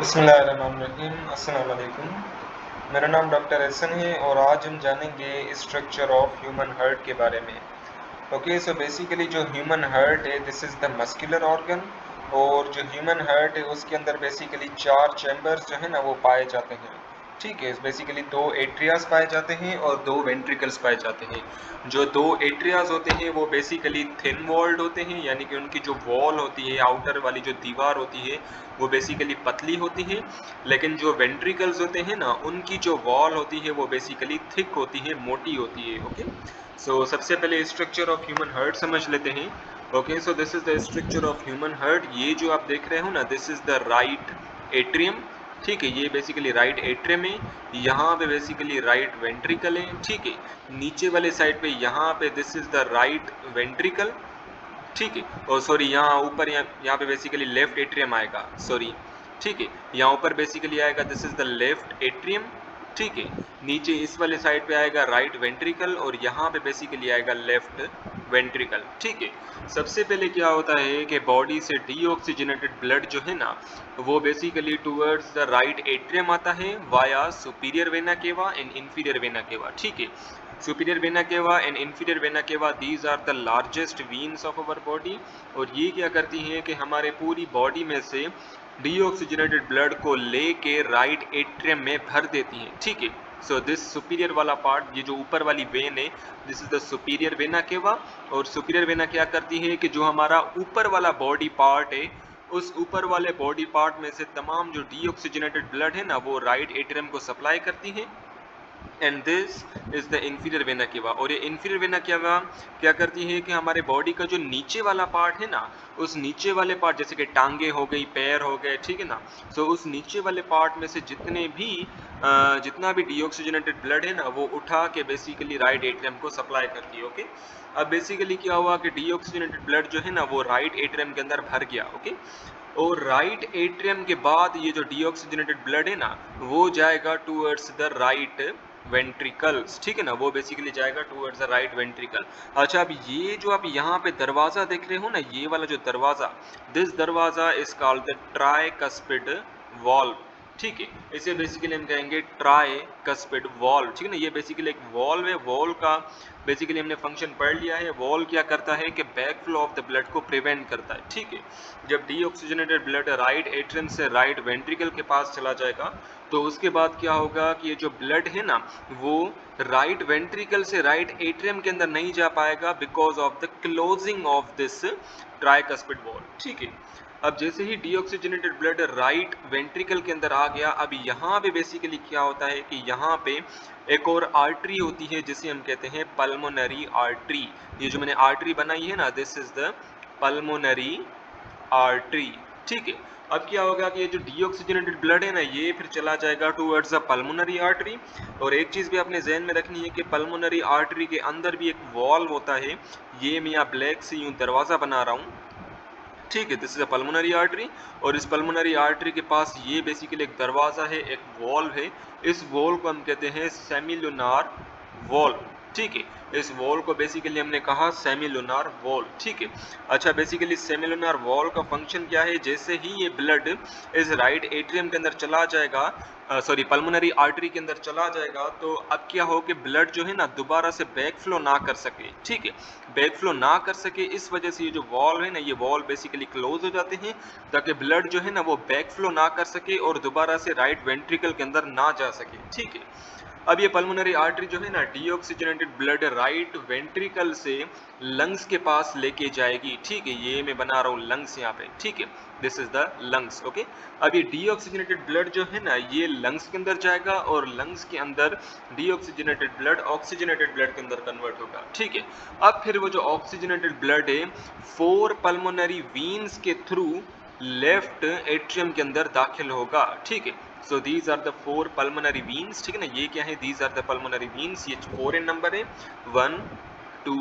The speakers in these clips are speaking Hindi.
बिस्मिल्लाहिर्रहमानिर्रहीम। अस्सलाम वालेकुम। मेरा नाम डॉक्टर एहसन है और आज हम जानेंगे स्ट्रक्चर ऑफ ह्यूमन हार्ट के बारे में। ओके, सो बेसिकली जो ह्यूमन हार्ट है this is the muscular organ, और जो ह्यूमन हार्ट है उसके अंदर बेसिकली 4 चैम्बर्स जो है ना वो पाए जाते हैं। ठीक है, बेसिकली 2 एट्रियास पाए जाते हैं और 2 वेंट्रिकल्स पाए जाते हैं। जो 2 एट्रियास होते हैं वो बेसिकली थिन वॉल्ड होते हैं, यानी कि उनकी जो वॉल होती है, आउटर वाली जो दीवार होती है वो बेसिकली पतली होती है। लेकिन जो वेंट्रिकल्स होते हैं ना उनकी जो वॉल होती है वो बेसिकली थिक होती है, मोटी होती है। ओके, सो सबसे पहले स्ट्रक्चर ऑफ ह्यूमन हार्ट समझ लेते हैं। Okay, so this is the structure of human heart. ये जो आप देख रहे हो ना, this is the right atrium. ठीक है, ये बेसिकली राइट एट्रियम है। यहाँ पे बेसिकली राइट वेंट्रिकल है। ठीक है, नीचे वाले साइड पे यहाँ पे this is the right ventricle. ठीक है, और सॉरी यहाँ ऊपर यहाँ पे बेसिकली लेफ्ट एट्रियम आएगा, सॉरी। ठीक है, यहाँ ऊपर बेसिकली आएगा this is the left atrium. ठीक है, नीचे इस वाले साइड पे आएगा राइट वेंट्रिकल और यहाँ पे बेसिकली आएगा लेफ्ट वेंट्रिकल। ठीक है, सबसे पहले क्या होता है कि बॉडी से डीऑक्सीजनेटेड ब्लड जो है ना वो basically towards the right atrium आता है via superior vena cava and inferior vena cava. ठीक है, superior vena cava and inferior vena cava, these are the largest veins of our body. और ये क्या करती हैं कि हमारे पूरी बॉडी में से डीऑक्सीजनेटेड ब्लड को लेके राइट एट्रियम में भर देती हैं। ठीक है, सो दिस सुपीरियर वाला पार्ट, ये जो ऊपर वाली वेन है, this is the superior vena केवा। और सुपीरियर वेना क्या करती है कि जो हमारा ऊपर वाला बॉडी पार्ट है उस ऊपर वाले बॉडी पार्ट में से तमाम जो डीऑक्सीजनेटेड ब्लड है ना वो राइट एट्रियम को सप्लाई करती है। And this is the inferior vena केवा। और ये इंफीरियर वेना केवा क्या करती है कि हमारे बॉडी का जो नीचे वाला पार्ट है ना, उस नीचे वाले पार्ट जैसे कि टांगे हो गई, पैर हो गए, ठीक है ना, सो उस नीचे वाले पार्ट में से जितना भी डीऑक्सीजनेटेड ब्लड है ना वो उठा के बेसिकली राइट एट्रियम को सप्लाई करती है। ओके, अब बेसिकली क्या हुआ कि डीऑक्सीजनेटेड ब्लड जो है ना वो राइट एट्रियम के अंदर भर गया। ओके, और राइट एट्रियम के बाद ये जो डीऑक्सीजनेटेड ब्लड है ना वो जाएगा टूवर्ड्स द राइट वेंट्रिकल्स। ठीक है ना, वो बेसिकली जाएगा टूवर्ड्स द राइट वेंट्रिकल। अच्छा, अब ये जो आप यहाँ पे दरवाजा देख रहे हो ना, ये वाला जो दरवाजा, दिस दरवाजा is called the tricuspid valve. ठीक है, इसे बेसिकली हम कहेंगे ट्राइकस्पिड वॉल्व। ठीक है ना, ये बेसिकली एक वॉल्व है। वॉल्व का बेसिकली हमने फंक्शन पढ़ लिया है। वॉल्व क्या करता है कि back flow of the blood को प्रिवेंट करता है। ठीक है, जब डीऑक्सीजनेटेड ब्लड राइट एट्रियम से राइट वेंट्रिकल के पास चला जाएगा तो उसके बाद क्या होगा कि ये जो ब्लड है ना वो राइट वेंट्रिकल से राइट एट्रियम के अंदर नहीं जा पाएगा because of the closing of this tricuspid wall. ठीक है, अब जैसे ही डीऑक्सीजनेटेड ब्लड राइट वेंट्रिकल के अंदर आ गया, अब यहाँ पे बेसिकली क्या होता है कि यहाँ पे एक और आर्टरी होती है जिसे हम कहते हैं पल्मोनरी आर्टरी। ये जो मैंने आर्टरी बनाई है ना, this is the pulmonary artery. ठीक है, अब क्या होगा कि ये जो डीऑक्सीजनेटेड ब्लड है ना ये फिर चला जाएगा टूवर्ड्स द पल्मोनरी आर्टरी। और एक चीज भी अपने जहन में रखनी है कि पल्मोनरी आर्टरी के अंदर भी एक वॉल्व होता है। ये मैं यहाँ ब्लैक से यूं दरवाजा बना रहा हूँ। ठीक है, this is a pulmonary artery. और इस पल्मोनरी आर्टरी के पास ये बेसिकली एक दरवाजा है, एक वॉल्व है। इस वॉल को हम कहते हैं सेमिलुनार वॉल। ठीक है, इस वॉल को बेसिकली हमने कहा सेमिलुनार वॉल। ठीक है, अच्छा, बेसिकली सेमिलुनार वॉल का फंक्शन क्या है, जैसे ही ये ब्लड इस राइट एट्रियम के अंदर चला जाएगा, सॉरी पल्मोनरी आर्टरी के अंदर चला जाएगा, तो अब क्या हो कि ब्लड जो है ना दोबारा से बैक फ्लो ना कर सके। ठीक है, बैक फ्लो ना कर सके इस वजह से ये जो वॉल्व है ना ये वॉल्व बेसिकली क्लोज हो जाते हैं ताकि ब्लड जो है ना वो बैक फ्लो ना कर सके और दोबारा से राइट वेंट्रिकल के अंदर ना जा सके। ठीक है, अब ये पल्मोनरी आर्टरी जो है ना डीऑक्सीजनेटेड ब्लड राइट वेंट्रिकल से लंग्स के पास लेके जाएगी। ठीक है, ये मैं बना रहा हूँ लंग्स यहाँ पे। ठीक है, this is the lungs. Okay, अब ये डीऑक्सीजनेटेड ब्लड जो है ना ये लंग्स के अंदर जाएगा और लंग्स के अंदर डीऑक्सीजनेटेड ब्लड ऑक्सीजनेटेड ब्लड के अंदर कन्वर्ट होगा। ठीक है, अब फिर वो जो ऑक्सीजनेटेड ब्लड है 4 पल्मोनरी वीन्स के थ्रू लेफ्ट एट्रियम के अंदर दाखिल होगा। ठीक है, so these are the 4 pulmonary veins. ठीक है ना, ये क्या है, these are the pulmonary veins. ये 4 इन नंबर है, 1 2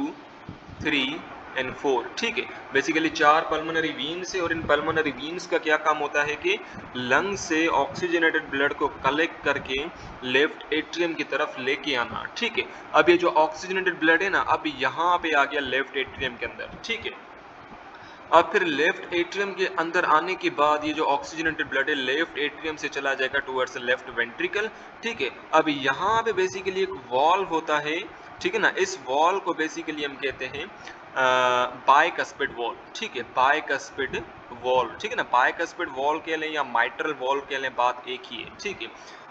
3 एंड 4। ठीक है, बेसिकली 4 पल्मोनरी वीन्स है और इन पल्मोनरी वीन्स का क्या काम होता है कि लंग से ऑक्सीजनेटेड ब्लड को कलेक्ट करके लेफ्ट एट्रियम की तरफ लेके आना। ठीक है, अब ये जो ऑक्सीजनेटेड ब्लड है ना अब यहाँ पे आ गया लेफ्ट एट्रियम के अंदर। ठीक है, अब फिर लेफ्ट एट्रियम के अंदर आने के बाद ये जो ऑक्सीजनेटेड ब्लड है लेफ्ट एट्रियम से चला जाएगा टुवर्ड्स लेफ्ट वेंट्रिकल, ठीक है। अब यहाँ पे बेसिकली एक वॉल्व होता है, ठीक है ना, इस वॉल को बेसिकली हम कहते हैं बाइकस्पिड वॉल, ठीक है, बाइकस्पिड वॉल, ठीक है ना, बाइकस्पिड वॉल कह लें या माइट्रल वॉल कह लें, बात एक ही है, ठीक है।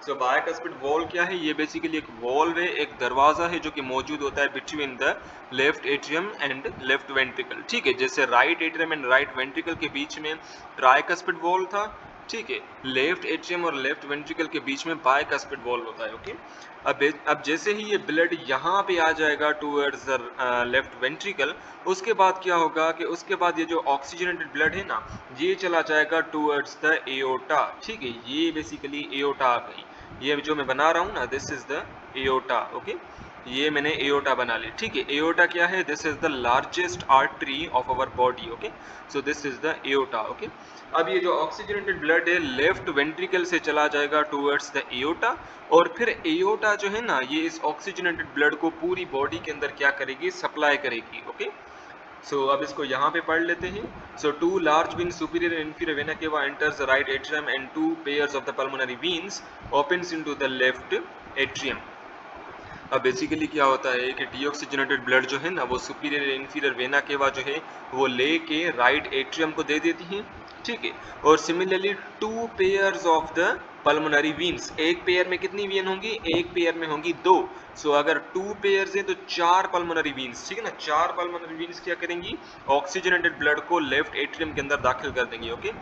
सो बाइकस्पिड वॉल क्या है, ये बेसिकली एक वॉल्व है, एक दरवाजा है जो कि मौजूद होता है between the left atrium and left ventricle, ठीक है। जैसे right atrium and right ventricle के बीच में ट्राइकस्पिड वॉल था, ठीक है, लेफ्ट एट्रियम और लेफ्ट वेंट्रिकल के बीच में बाइकस्पिड वॉल होता है, ओके। अब जैसे ही ये ब्लड यहाँ पे आ जाएगा टूवर्ड्स द लेफ्ट वेंट्रिकल, उसके बाद क्या होगा कि उसके बाद ये जो ऑक्सीजनेटेड ब्लड है ना, ये चला जाएगा टूवर्ड्स द एओर्टा, ठीक है, ये बेसिकली एओर्टा आ गई, ये जो मैं बना रहा हूँ ना, this is the aorta, okay, ये मैंने एओर्टा बना ली, ठीक है। एओर्टा क्या है, this is the largest artery of our body, okay, so this is the aorta, okay. अब ये जो ऑक्सीजनेटेड ब्लड है लेफ्ट वेंट्रिकल से चला जाएगा टुवर्ड्स द एओर्टा, और फिर एओर्टा जो है ना, ये इस ऑक्सीजनेटेड ब्लड को पूरी बॉडी के अंदर क्या करेगी, सप्लाई करेगी, ओके। सो अब इसको यहाँ पे पढ़ लेते हैं। So two large vein superior and inferior vena cava enters the right atrium and two pairs of the pulmonary veins opens into the left atrium. अब बेसिकली क्या होता है कि डीऑक्सीजनेटेड ब्लड जो है ना, वो सुपीरियर इंफीरियर वेना केवा जो है वो लेके राइट एट्रियम को दे देती है, ठीक है। और similarly two pairs of the pulmonary veins, एक पेयर में कितनी वेन होंगी, एक पेयर में होंगी दो। सो अगर टू पेयर्स हैं तो चार पल्मोनरी वीन्स, ठीक है ना, चार पल्मोनरी वीन्स क्या करेंगी, ऑक्सीजनेटेड ब्लड को लेफ्ट एट्रियम के अंदर दाखिल कर देंगे, okay.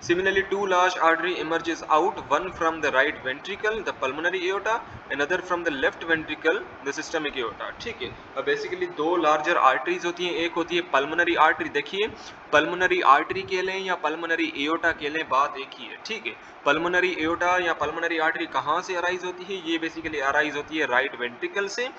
Similarly two large artery emerges out, one from the right ventricle the pulmonary aorta, another from the left ventricle the systemic aorta, ठीक है। अब बेसिकली दो लार्जर आर्टरीज होती हैं, एक होती है पल्मोनरी आर्टरी, देखिए पल्मोनरी आर्टरी कह लें या पल्मोनरी एओर्टा कह लें, बात एक ही है, ठीक है। पल्मोनरी एओर्टा या पल्मोनरी आर्टरी कहाँ से अराइज होती है, ये बेसिकली अराइज होती है राइट वेंट्रिकल से,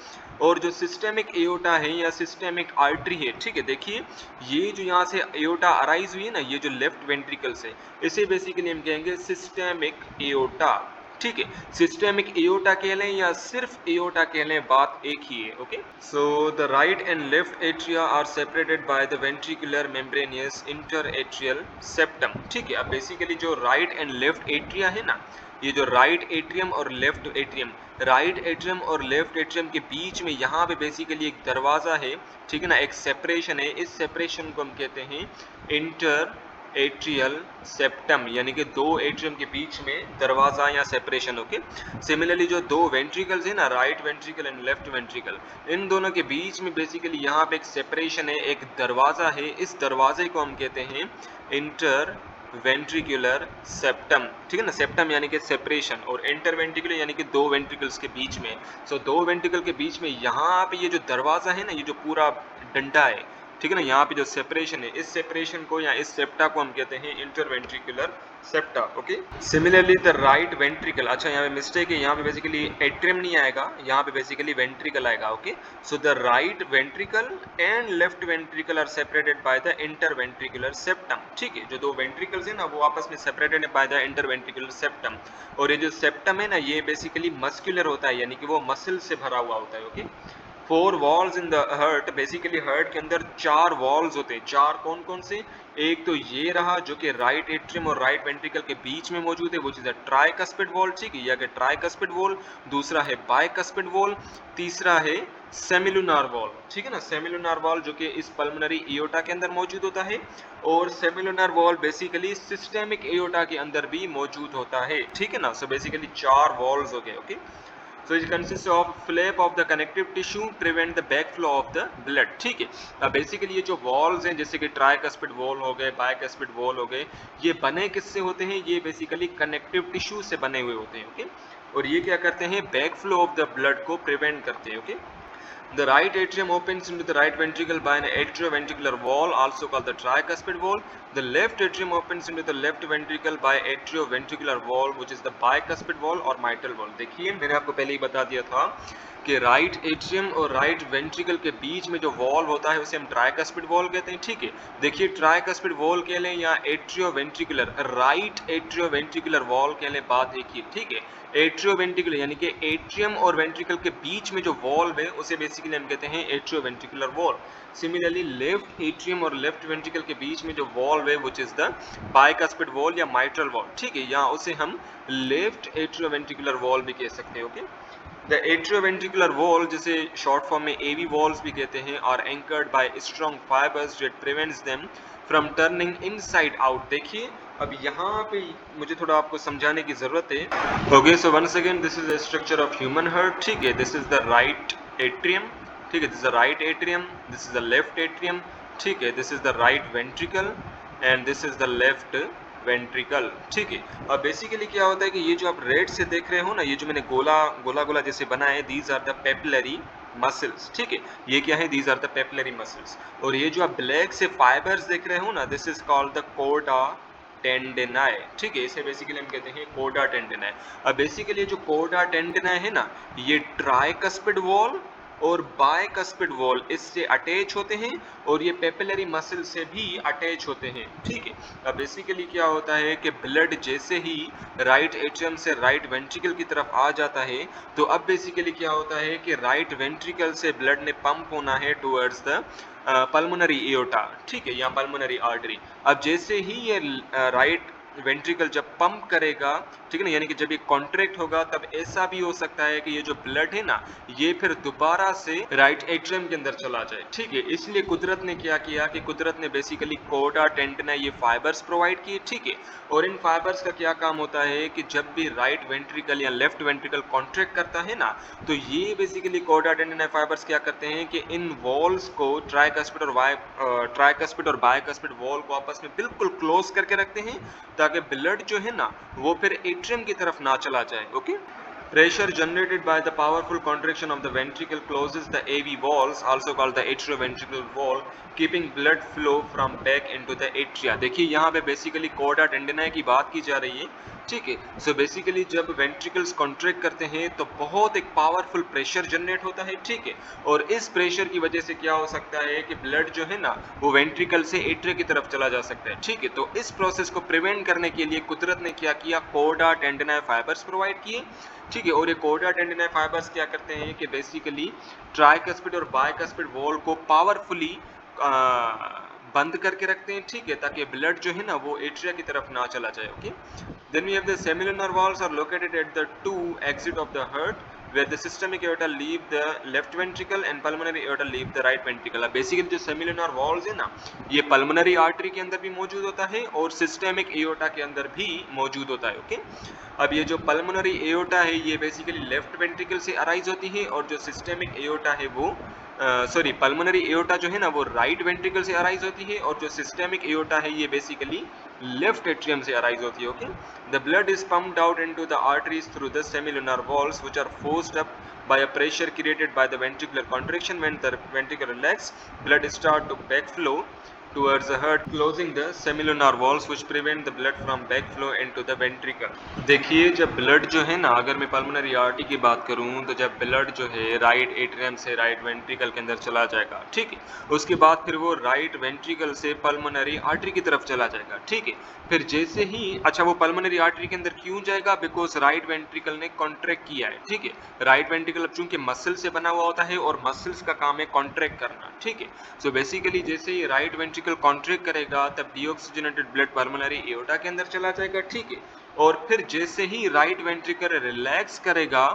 और जो सिस्टेमिक एओर्टा है या सिस्टेमिक आर्टरी है, ठीक है, देखिए ये जो यहाँ से एओर्टा अराइज हुई है ना, ये जो लेफ्ट वेंट्रिकल से, इसे बेसिकली हम कहेंगे सिस्टेमिक एओर्टा, ठीक है। सिस्टेमिक एओर्टा कह लें या सिर्फ एओर्टा कह लें, बात एक ही है, okay. So the right and left atria are separated by the ventricular membranous inter atrial septum, ठीक है। अब बेसिकली जो राइट एंड लेफ्ट एट्रिया है ना, ये जो राइट एट्रियम और लेफ्ट एट्रियम, राइट एट्रियम और लेफ्ट एट्रियम के बीच में यहाँ पे बेसिकली एक दरवाजा है, ठीक है ना, एक सेपरेशन है, इस सेपरेशन को हम कहते हैं इंटर एट्रियल सेप्टम, यानी कि दो एट्रियम के बीच में दरवाजा या सेपरेशन, ओके। सिमिलरली जो दो वेंट्रिकल्स है ना, right ventricle and left ventricle, इन दोनों के बीच में बेसिकली यहाँ पे एक सेपरेशन है, एक दरवाजा है, इस दरवाजे को हम कहते हैं इंटर वेंट्रिकुलर सेप्टम, ठीक है ना, सेप्टम यानी कि सेपरेशन, और इंटर वेंट्रिकुलर यानी कि दो वेंट्रिकल्स के बीच में। सो दो वेंट्रिकल के बीच में यहाँ पे ये जो दरवाजा है ना, ये जो पूरा डंडा है, ठीक है ना, यहाँ पे जो सेपरेशन है, इस सेपरेशन को या इस सेप्टा को हम कहते हैं interventricular septa, okay. Similarly the right ventricle, अच्छा यहाँ पे मिस्टेक है, यहाँ पे बेसिकली एट्रियम नहीं आएगा, यहाँ पे बेसिकली वेंट्रिकल आएगा, okay. So the right ventricle and left ventricle are separated by the interventricular septum, ठीक है। जो दो वेंट्रिकल्स है ना, वो आपस में सेपरेटेड है बाय द इंटरवेंट्रिकुलर सेप्टम, और ये जो सेप्टम है ना, ये बेसिकली मस्कुलर होता है, यानी कि वो मसल से भरा हुआ होता है, okay. Four valves in the heart, basically heart के अंदर चार वॉल्स होते हैं, चार कौन कौन से, एक तो ये रहा जो कि राइट एट्रियम और राइट वेंट्रिकल के बीच में मौजूद है, वो चीज है ट्राइकस्पिड वॉल, ठीक है, या कि ट्राइकस्पिड वॉल, दूसरा है बाइकस्पिड वॉल, तीसरा है सेमिलुनार वॉल, ठीक है ना, सेमिलुनार वॉल जो कि इस पल्मोनरी एओर्टा के अंदर मौजूद होता है, और semilunar wall basically systemic aorta के अंदर भी मौजूद होता है, ठीक है ना। सो बेसिकली चार वॉल्स हो गए, okay. So it consists of flap of the connective tissue prevent the backflow of the blood, ठीक है। अब बेसिकली ये जो वॉल्स हैं, जैसे कि ट्राइकस्पिड वॉल हो गए, बाइकस्पिड वॉल हो गए, ये बने किससे होते हैं, ये बेसिकली कनेक्टिव टिश्यू से बने हुए होते हैं, ओके। और ये क्या करते हैं, बैकफ्लो ऑफ द ब्लड को प्रिवेंट करते हैं, okay. The right atrium opens into the right ventricle by an atrioventricular wall, also called the tricuspid wall. The left atrium opens into the left ventricle by atrioventricular wall, which is the bicuspid wall or mitral wall. देखिए मैंने आपको पहले ही बता दिया था कि राइट एट्रियम और राइट वेंट्रिकल के बीच में जो वॉल होता है उसे हम ट्राइकस्पिड वॉल कहते हैं, ठीक है। देखिए ट्राइकस्पिड वॉल कह लें या एट्रियोवेंट्रिकुलर, राइट एट्रियोवेंट्रिकुलर वॉल कह लें, बात एक ही, ठीक है। एट्रियोवेंट्रिकुलर यानी कि एट्रियम और वेंट्रिकल के बीच में जो वॉल है उसे बेसिकली हम कहते हैं atrioventricular wall. Similarly left atrium और लेफ्ट वेंट्रिकल के बीच में जो वॉल है which is the bicuspid valve या माइट्रल वॉल, ठीक है, या उसे हम लेफ्ट एट्रियोवेंट्रिकुलर वॉल भी कह सकते हैं। ओके, द एट्रियोवेंट्रिकुलर वॉल, जिसे शॉर्ट फॉर्म में एवी वॉल्स भी कहते हैं, are anchored by strong fibers that prevents them from turning inside out. देखिए अब यहाँ पे मुझे थोड़ा आपको समझाने की जरूरत है। Okay, so once again this is the structure of human heart, ठीक है, this is the right atrium, ठीक है, this is the right atrium, this is the left atrium, ठीक है, this is the right ventricle and this is the left ventricle, ठीक है। अब बेसिकली क्या होता है कि ये जो आप रेड से देख रहे हो ना, ये जो मैंने गोला गोला गोला जैसे बना है, these are the papillary muscles, ठीक है, ये क्या है, these are the papillary muscles. और ये जो आप ब्लैक से फाइबर्स देख रहे हो ना, दिस इज कॉल्ड द कोडा टेंडेनाई, ठीक है, इसे बेसिकली हम कहते हैं कोडा टेंडेनाई। अब बेसिकली जो कोडा टेंडेनाई है ना, ये ट्राइकस्पिड वॉल और बायकस्पिड वॉल इससे अटैच होते हैं और ये पेपिलरी मसल से भी अटैच होते हैं, ठीक है। अब बेसिकली क्या होता है कि ब्लड जैसे ही राइट एट्रियम से राइट वेंट्रिकल की तरफ आ जाता है, तो अब बेसिकली क्या होता है कि राइट वेंट्रिकल से ब्लड ने पंप होना है टुवर्ड्स द पल्मोनरी एओर्टा, ठीक है, या पल्मोनरी आर्टरी। अब जैसे ही ये राइट वेंट्रिकल जब पंप करेगा, ठीक है ना, यानी कि जब ये कॉन्ट्रैक्ट होगा, तब ऐसा भी हो सकता है कि ये जो ब्लड है ना, ये फिर दोबारा से राइट एट्रियम के अंदर चला जाए, ठीक है। इसलिए कुदरत ने क्या किया कि कुदरत ने बेसिकली कोडा टेंडेनाई ये फाइबर्स प्रोवाइड किए, ठीक है। और इन फाइबर्स का क्या काम होता है कि जब भी राइट वेंट्रिकल या लेफ्ट वेंट्रिकल कॉन्ट्रैक्ट करता है ना, तो ये बेसिकली कोडा टेंडेनाई फाइबर्स क्या करते हैं कि इन वॉल्स को ट्राइकस्पिड और बायकस्पिड वॉल को आपस में बिल्कुल क्लोज करके रखते हैं, ताकि ब्लड जो है ना वो फिर एट्रियम की तरफ ना चला जाए। Okay, pressure generated by the powerful contraction of the ventricle closes the AV walls, also called the atrioventricular wall, keeping blood flow from back into the atria। देखिए यहाँ पे बेसिकली कोडा टेंडेनाई की बात की जा रही है, ठीक है। सो बेसिकली जब वेंट्रिकल्स कॉन्ट्रैक्ट करते हैं तो बहुत एक पावरफुल प्रेशर जनरेट होता है, ठीक है। और इस प्रेशर की वजह से क्या हो सकता है कि ब्लड जो है ना वो वेंट्रिकल से एट्रिया की तरफ चला जा सकता है, ठीक है। तो इस प्रोसेस को प्रिवेंट करने के लिए कुदरत ने क्या किया, कोडा टेंडेनाई फाइबर्स प्रोवाइड किए, ठीक है। और ये कोडा टेंडेनाई फाइबर्स क्या करते हैं कि बेसिकली ट्राइकस्पिड और बायकस्पिड वॉल को पावरफुली बंद करके रखते हैं, ठीक है, ताकि ब्लड जो है ना वो एट्रिया की तरफ ना चला जाए। Okay, then we have the semilunar valves are located at the two exit of the heart where the systemic aorta leave the left ventricle and pulmonary aorta leave the right ventricle। अब बेसिकली जो सेमिलुनर वॉल्स है ना, ये पल्मोनरी आर्टरी के अंदर भी मौजूद होता है और सिस्टेमिक एओर्टा के अंदर भी मौजूद होता है। ओके, अब ये जो पल्मोनरी एओर्टा है ये बेसिकली लेफ्ट वेंट्रिकल से अराइज होती है और जो सिस्टेमिक एओर्टा है वो पल्मोनरी एओर्टा जो है ना वो राइट वेंट्रिकल से अराइज होती है और जो सिस्टेमिक एओर्टा है ये बेसिकली लेफ्ट एट्रियम से अराइज होती है। Okay, the blood is pumped out into the arteries through the semilunar valves which are forced up by a pressure created by the ventricular contraction। When the ventricle relax, blood start to backflow towards the heart, closing the semilunar walls which prevent the blood from backflow into the ventricle। देखिए जब ब्लड जो है ना, अगर मैं पल्मोनरी आर्टरी की बात करूं तो जब ब्लड जो है राइट एट्रियम से राइट वेंट्रिकल के अंदर चला जाएगा, ठीक है, उसके बाद फिर वो राइट वेंट्रिकल से पल्मोनरी आर्टरी की तरफ चला जाएगा, ठीक है। फिर जैसे ही अच्छा वो पल्मोनरी आर्टरी के अंदर क्यों जाएगा, बिकॉज राइट वेंट्रिकल ने कॉन्ट्रैक्ट किया है, ठीक है। राइट वेंट्रिकल चूंकि मसल से बना हुआ होता है और मसल्स का काम है कॉन्ट्रैक्ट करना, ठीक है। सो बेसिकली जैसे ही राइट वेंट्रिकल कॉन्ट्रैक्ट करेगा तब डीऑक्सीजनेटेड ब्लड पल्मोनरी एओर्टा के अंदर चला जाएगा, ठीक है। और फिर जैसे ही राइट वेंट्रिकल रिलैक्स करेगा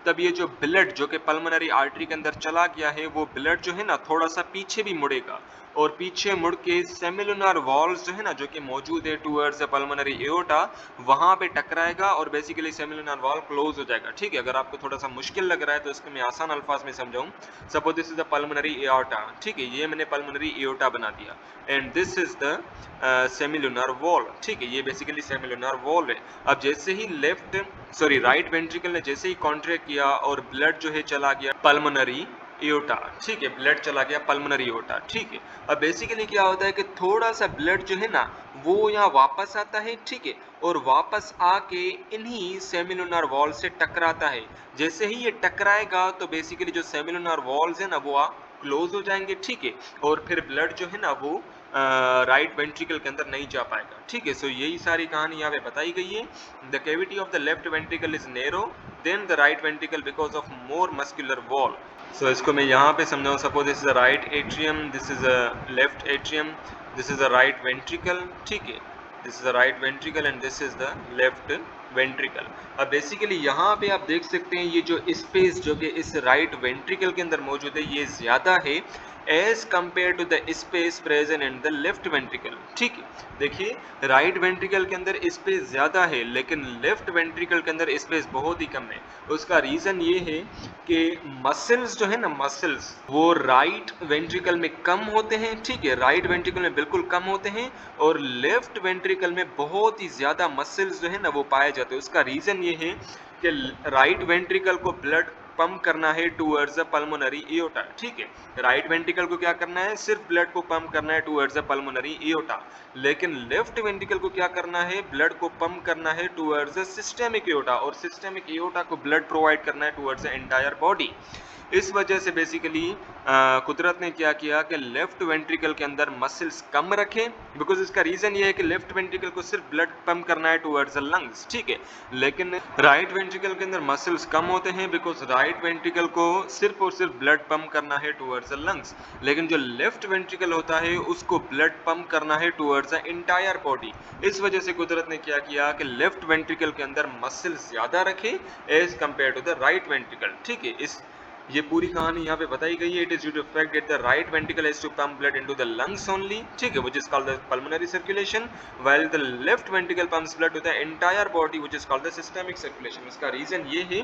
तब ये जो ब्लड जो कि पल्मोनरी आर्टरी के अंदर चला गया है वो ब्लड जो है ना थोड़ा सा पीछे भी मुड़ेगा और पीछे मुड़ के सेमिलुनर वॉल्स जो है ना जो कि मौजूद है टुवर्ड्स द पल्मोनरी एओर्टा वहां पे टकराएगा और बेसिकली सेमिलुनर वॉल क्लोज हो जाएगा, ठीक है। अगर आपको थोड़ा सा मुश्किल लग रहा है तो इसको मैं आसान अल्फाज में समझाऊं। Suppose this is the pulmonary aorta, ठीक है, ये मैंने पल्मोनरी एओर्टा बना दिया and this is the semilunar wall, ठीक है, ये बेसिकली सेमिलुनर वॉल है। अब जैसे ही राइट वेंट्रिकल ने जैसे ही कॉन्ट्रैक्ट किया और ब्लड जो है चला गया पल्मोनरी एओर्टा, ठीक है, ब्लड चला गया पल्मोनरी एओर्टा, ठीक है। अब बेसिकली क्या होता है कि थोड़ा सा ब्लड जो है ना वो यहाँ वापस आता है, ठीक है, और वापस आके इन्हीं सेमिलुनर वॉल से टकराता है। जैसे ही ये टकराएगा तो बेसिकली जो सेमिलुनर वॉल्स है ना वो क्लोज हो जाएंगे, ठीक है, और फिर ब्लड जो है ना वो राइट वेंट्रिकल के अंदर नहीं जा पाएगा। ठीक है, सो यही सारी कहानी यहाँ पे बताई गई है। The cavity of the left ventricle is narrow than the right ventricle because of more muscular wall. So इसको मैं यहाँ पे समझाऊँ, suppose this is a right atrium, this is a left atrium, this is a right ventricle. ठीक है, this is the right ventricle and this is the left ventricle. अब बेसिकली यहाँ पे आप देख सकते हैं ये जो स्पेस जो कि इस राइट वेंट्रिकल के अंदर मौजूद है ये ज्यादा है as compared to the space present in the left ventricle. ठीक है, देखिए राइट वेंट्रिकल के अंदर स्पेस ज्यादा है लेकिन लेफ्ट वेंट्रिकल के अंदर स्पेस बहुत ही कम है। उसका रीजन ये है कि मसल्स जो है ना, मसल्स वो राइट वेंट्रिकल में कम होते हैं। ठीक है, राइट वेंट्रिकल में बिल्कुल कम होते हैं और लेफ्ट वेंट्रिकल में बहुत ही ज्यादा मसल्स जो है ना वो पाए जाते हैं। उसका रीजन ये है कि राइट वेंट्रिकल को ब्लड पंप करना है टूवर्ड्स द पल्मोनरी एओर्टा। ठीक है, राइट वेंट्रिकल को क्या करना है, सिर्फ ब्लड को पंप करना है टूवर्ड्स द पल्मोनरी एओर्टा, लेकिन लेफ्ट वेंट्रिकल को क्या करना है, ब्लड को पंप करना है टूवर्ड्स द सिस्टेमिक एओर्टा, और सिस्टेमिक एओर्टा को ब्लड प्रोवाइड करना है टूवर्ड्स द एंटायर बॉडी। इस वजह से बेसिकली कुदरत ने क्या किया कि लेफ्ट वेंट्रिकल के अंदर मसल्स कम रखे, बिकॉज इसका रीजन ये है कि लेफ्ट वेंट्रिकल को सिर्फ ब्लड पंप करना है टुवर्ड्स द लंग्स। ठीक है, लेकिन राइट वेंट्रिकल के अंदर मसल्स कम होते हैं बिकॉज राइट वेंट्रिकल को सिर्फ और सिर्फ ब्लड पंप करना है टुवर्ड्स द लंग्स, लेकिन जो लेफ्ट वेंट्रिकल होता है उसको ब्लड पंप करना है टुवर्ड्स द एंटायर बॉडी। इस वजह से कुदरत ने क्या किया कि लेफ्ट वेंट्रिकल के अंदर मसल्स ज्यादा रखे as compared to the right ventricle. ठीक है, इस ये पूरी कहानी यहाँ पे बताई गई है। It is due to fact that the right ventricle has to pump blood into the lungs only. ठीक है, which is called the pulmonary circulation, while the left ventricle pumps blood to the entire body which is called the systemic circulation. इसका रीजन ये है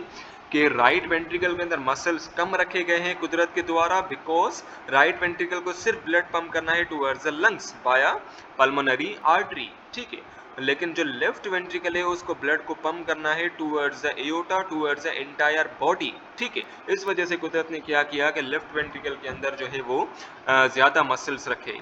कि राइट वेंट्रिकल के अंदर मसल्स कम रखे गए हैं कुदरत के द्वारा, बिकॉज राइट वेंट्रिकल को सिर्फ ब्लड पंप करना है टुवर्ड्स द लंग्स बाया पल्मोनरी आर्टरी। ठीक है, लेकिन जो लेफ्ट वेंट्रिकल है उसको ब्लड को पंप करना है towards the aorta, towards the entire body. ठीक है, इस वजह से कुदरत ने क्या किया कि लेफ्ट वेंट्रिकल के अंदर जो है वो ज्यादा मसल्स रखे।